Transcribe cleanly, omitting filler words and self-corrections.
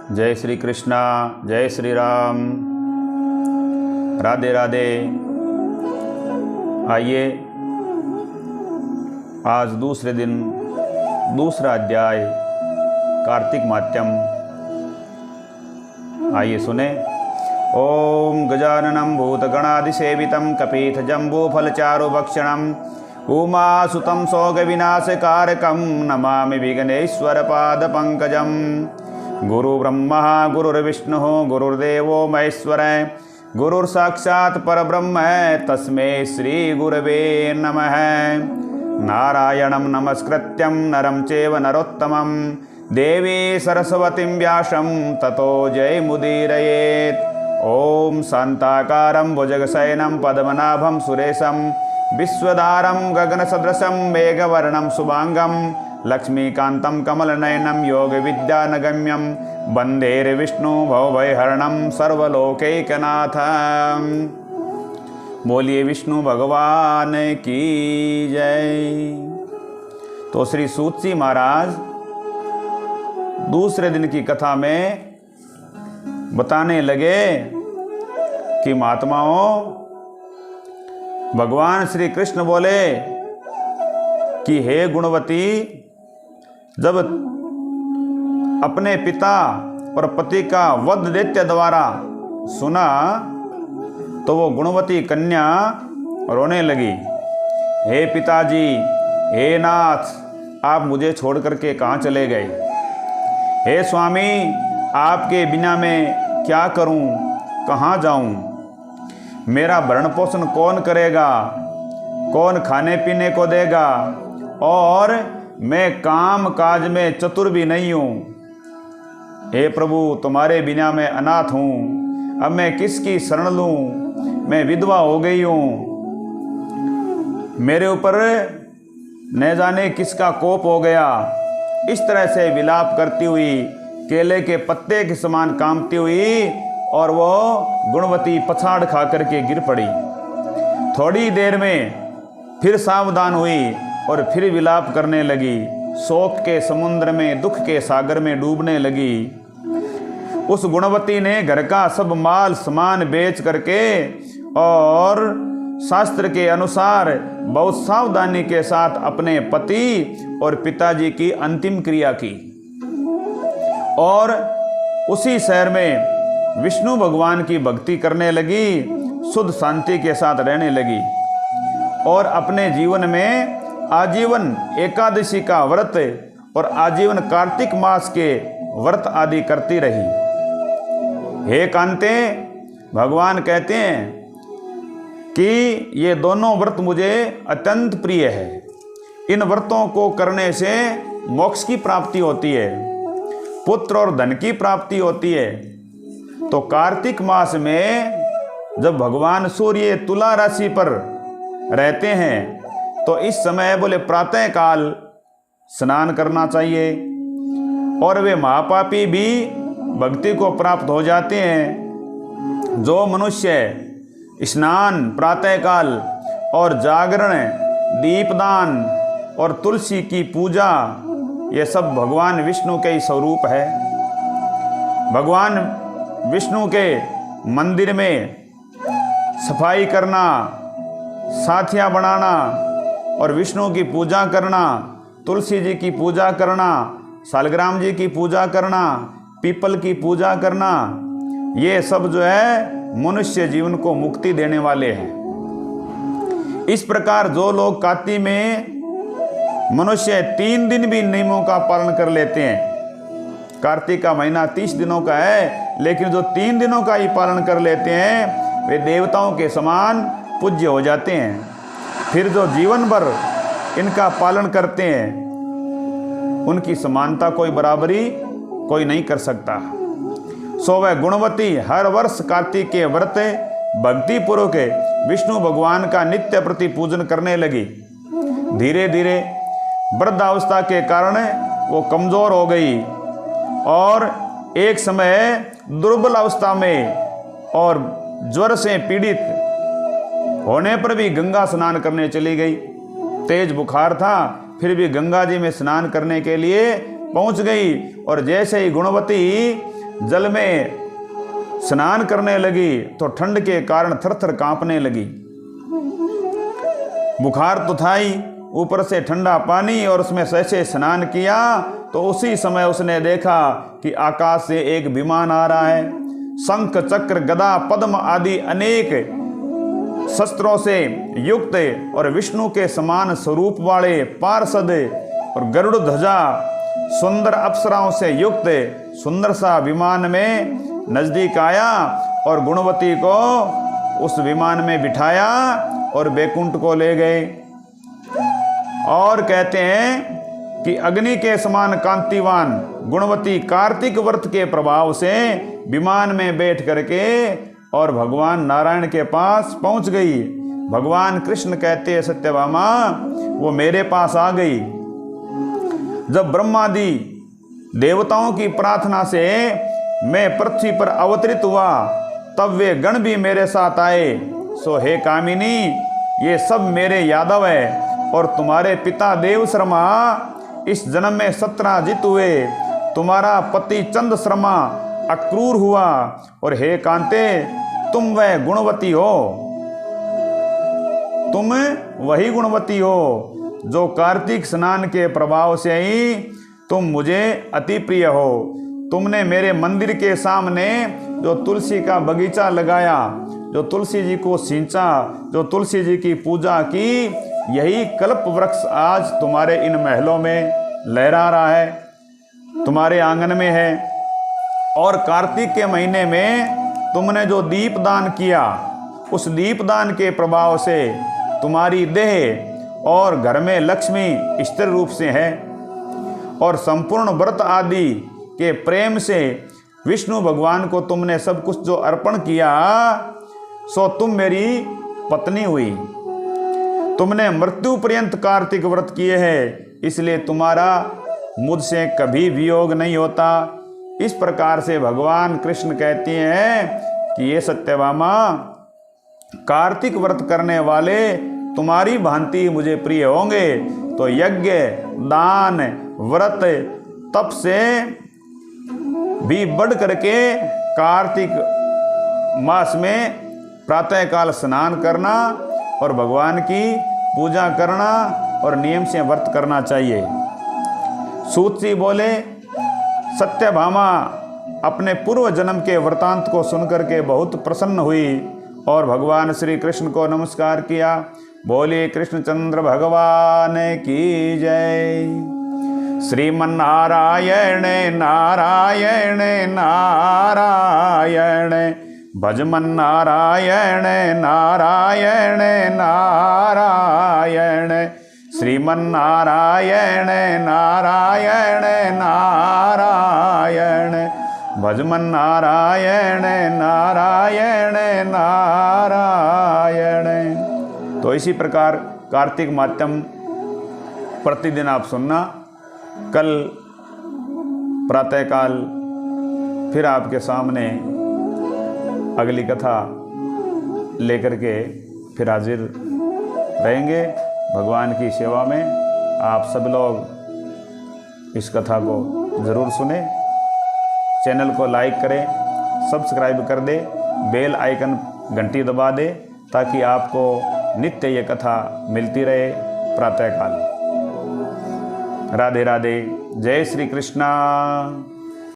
जय श्री कृष्णा, जय श्री राम, राधे राधे। आइए आज दूसरे दिन दूसरा अध्याय कार्तिक मात्यम आइए सुने। ओम गजाननं भूतगणादिसेवितं कपीतजम्बूफलचारुभक्षणं उमासुतं शोकविनाशकारकं नमामि विघ्नेश्वरपादपङ्कजं। गुरुब्रह्मा गुरुर्विष्णुः गुरुर्देवो महेश्वरः गुरुर्साक्षात् परब्रह्म तस्मै श्रीगुरवे नमः। नारायणं नमस्कृत्यं नरं चैव नरोत्तमं देवी सरस्वतीं व्यासं ततो जयमुदीरयेत्। ॐ शान्ताकारं भुजगशयनं पद्मनाभं सुरेशं विश्वधारं गगनसदृशं मेघवर्णं शुभांगं लक्ष्मीकान्तं कमलनयनं योगविद्यानगम्यं वन्दे विष्णु भवभयहरणं सर्वलोकैकनाथं। बोलिए विष्णु भगवान की जय। तो श्री सूत जी महाराज दूसरे दिन की कथा में बताने लगे कि महात्माओं, भगवान श्री कृष्ण बोले कि हे गुणवती, जब अपने पिता और पति का वध दैत्य द्वारा सुना तो वो गुणवती कन्या रोने लगी। हे पिताजी, हे नाथ, आप मुझे छोड़ करके कहाँ चले गए? हे स्वामी, आपके बिना मैं क्या करूं, कहाँ जाऊं? मेरा भरण पोषण कौन करेगा, कौन खाने पीने को देगा? और मैं काम काज में चतुर भी नहीं हूं। हे प्रभु, तुम्हारे बिना मैं अनाथ हूं। अब मैं किसकी शरण लूं? मैं विधवा हो गई हूं। मेरे ऊपर न जाने किसका कोप हो गया। इस तरह से विलाप करती हुई, केले के पत्ते के समान कांपती हुई, और वो गुणवती पछाड़ खा करके गिर पड़ी। थोड़ी देर में फिर सावधान हुई और फिर विलाप करने लगी। शोक के समुद्र में, दुख के सागर में डूबने लगी। उस गुणवती ने घर का सब माल सामान बेच करके और शास्त्र के अनुसार बहुत सावधानी के साथ अपने पति और पिताजी की अंतिम क्रिया की और उसी शहर में विष्णु भगवान की भक्ति करने लगी, शुद्ध शांति के साथ रहने लगी और अपने जीवन में आजीवन एकादशी का व्रत और आजीवन कार्तिक मास के व्रत आदि करती रही। हे कांते, भगवान कहते हैं कि ये दोनों व्रत मुझे अत्यंत प्रिय है। इन व्रतों को करने से मोक्ष की प्राप्ति होती है, पुत्र और धन की प्राप्ति होती है। तो कार्तिक मास में जब भगवान सूर्य तुला राशि पर रहते हैं तो इस समय बोले प्रातः काल स्नान करना चाहिए और वे महापापी भी भक्ति को प्राप्त हो जाते हैं। जो मनुष्य स्नान प्रातः काल और जागरण, दीपदान और तुलसी की पूजा, ये सब भगवान विष्णु के ही स्वरूप है। भगवान विष्णु के मंदिर में सफाई करना, साथियाँ बनाना और विष्णु की पूजा करना, तुलसी जी की पूजा करना, सालग्राम जी की पूजा करना, पीपल की पूजा करना, ये सब जो है मनुष्य जीवन को मुक्ति देने वाले हैं। इस प्रकार जो लोग कार्तिक में मनुष्य 3 दिन भी नियमों का पालन कर लेते हैं, कार्तिक का महीना 30 दिनों का है, लेकिन जो 3 दिनों का ही पालन कर लेते हैं वे देवताओं के समान पूज्य हो जाते हैं। फिर जो जीवन भर इनका पालन करते हैं उनकी समानता कोई बराबरी कोई नहीं कर सकता। सो वह गुणवती हर वर्ष कार्तिक के व्रत भक्ति पूर्वक विष्णु भगवान का नित्य प्रति पूजन करने लगी। धीरे धीरे वृद्धावस्था के कारण वो कमजोर हो गई और एक समय दुर्बल अवस्था में और ज्वर से पीड़ित होने पर भी गंगा स्नान करने चली गई। तेज बुखार था, फिर भी गंगा जी में स्नान करने के लिए पहुंच गई और जैसे ही गुणवती जल में स्नान करने लगी तो ठंड के कारण थरथर कांपने लगी। बुखार तो था ही, ऊपर से ठंडा पानी और उसमें सहसे स्नान किया तो उसी समय उसने देखा कि आकाश से एक विमान आ रहा है। शंख चक्र गदा पद्म आदि अनेक शस्त्रों से युक्त और विष्णु के समान स्वरूप वाले पार्षद और गरुड़ ध्वजा सुंदर अप्सराओं से युक्त सुंदर सा विमान में नजदीक आया और गुणवती को उस विमान में बिठाया और बैकुंठ को ले गए। और कहते हैं कि अग्नि के समान कांतिवान गुणवती कार्तिक व्रत के प्रभाव से विमान में बैठ करके और भगवान नारायण के पास पहुंच गई। भगवान कृष्ण कहते हैं सत्यभामा वो मेरे पास आ गई। जब ब्रह्मादि देवताओं की प्रार्थना से मैं पृथ्वी पर अवतरित हुआ तब वे गण भी मेरे साथ आए। सो हे कामिनी, ये सब मेरे यादव है और तुम्हारे पिता देव शर्मा इस जन्म में 17 जित हुए। तुम्हारा पति चंद शर्मा अक्रूर हुआ और हे कांते तुम वह गुणवती हो, तुम वही गुणवती हो जो कार्तिक स्नान के प्रभाव से ही तुम मुझे अति प्रिय हो। तुमने मेरे मंदिर के सामने जो तुलसी का बगीचा लगाया, जो तुलसी जी को सींचा, जो तुलसी जी की पूजा की, यही कल्प वृक्ष आज तुम्हारे इन महलों में लहरा रहा है, तुम्हारे आंगन में है। और कार्तिक के महीने में तुमने जो दीपदान किया, उस दीपदान के प्रभाव से तुम्हारी देह और घर में लक्ष्मी स्थिर रूप से है। और संपूर्ण व्रत आदि के प्रेम से विष्णु भगवान को तुमने सब कुछ जो अर्पण किया, सो तुम मेरी पत्नी हुई। तुमने मृत्यु पर्यंत कार्तिक व्रत किए हैं, इसलिए तुम्हारा मुझसे कभी वियोग नहीं होता। इस प्रकार से भगवान कृष्ण कहते हैं कि ये सत्यभामा, कार्तिक व्रत करने वाले तुम्हारी भांति मुझे प्रिय होंगे। तो यज्ञ दान व्रत तप से भी बढ़ करके कार्तिक मास में प्रातःकाल स्नान करना और भगवान की पूजा करना और नियम से व्रत करना चाहिए। सूत जी बोले, सत्यभामा अपने पूर्व जन्म के वृतांत को सुनकर के बहुत प्रसन्न हुई और भगवान श्री कृष्ण को नमस्कार किया। बोले कृष्णचंद्र भगवान की जय। श्रीमन्नारायण नारायण नारायण भजमन नारायण नारायण नारायण श्रीमन्नारायण नारायण नारायण भजमन नारायण नारायण नारायण। तो इसी प्रकार कार्तिक मात्यम प्रतिदिन आप सुनना। कल प्रातःकाल फिर आपके सामने अगली कथा लेकर के फिर हाजिर रहेंगे भगवान की सेवा में। आप सब लोग इस कथा को ज़रूर सुने, चैनल को लाइक करें, सब्सक्राइब कर दे, बेल आइकन घंटी दबा दे ताकि आपको नित्य ये कथा मिलती रहे प्रातःकाल। राधे राधे, जय श्री कृष्णा।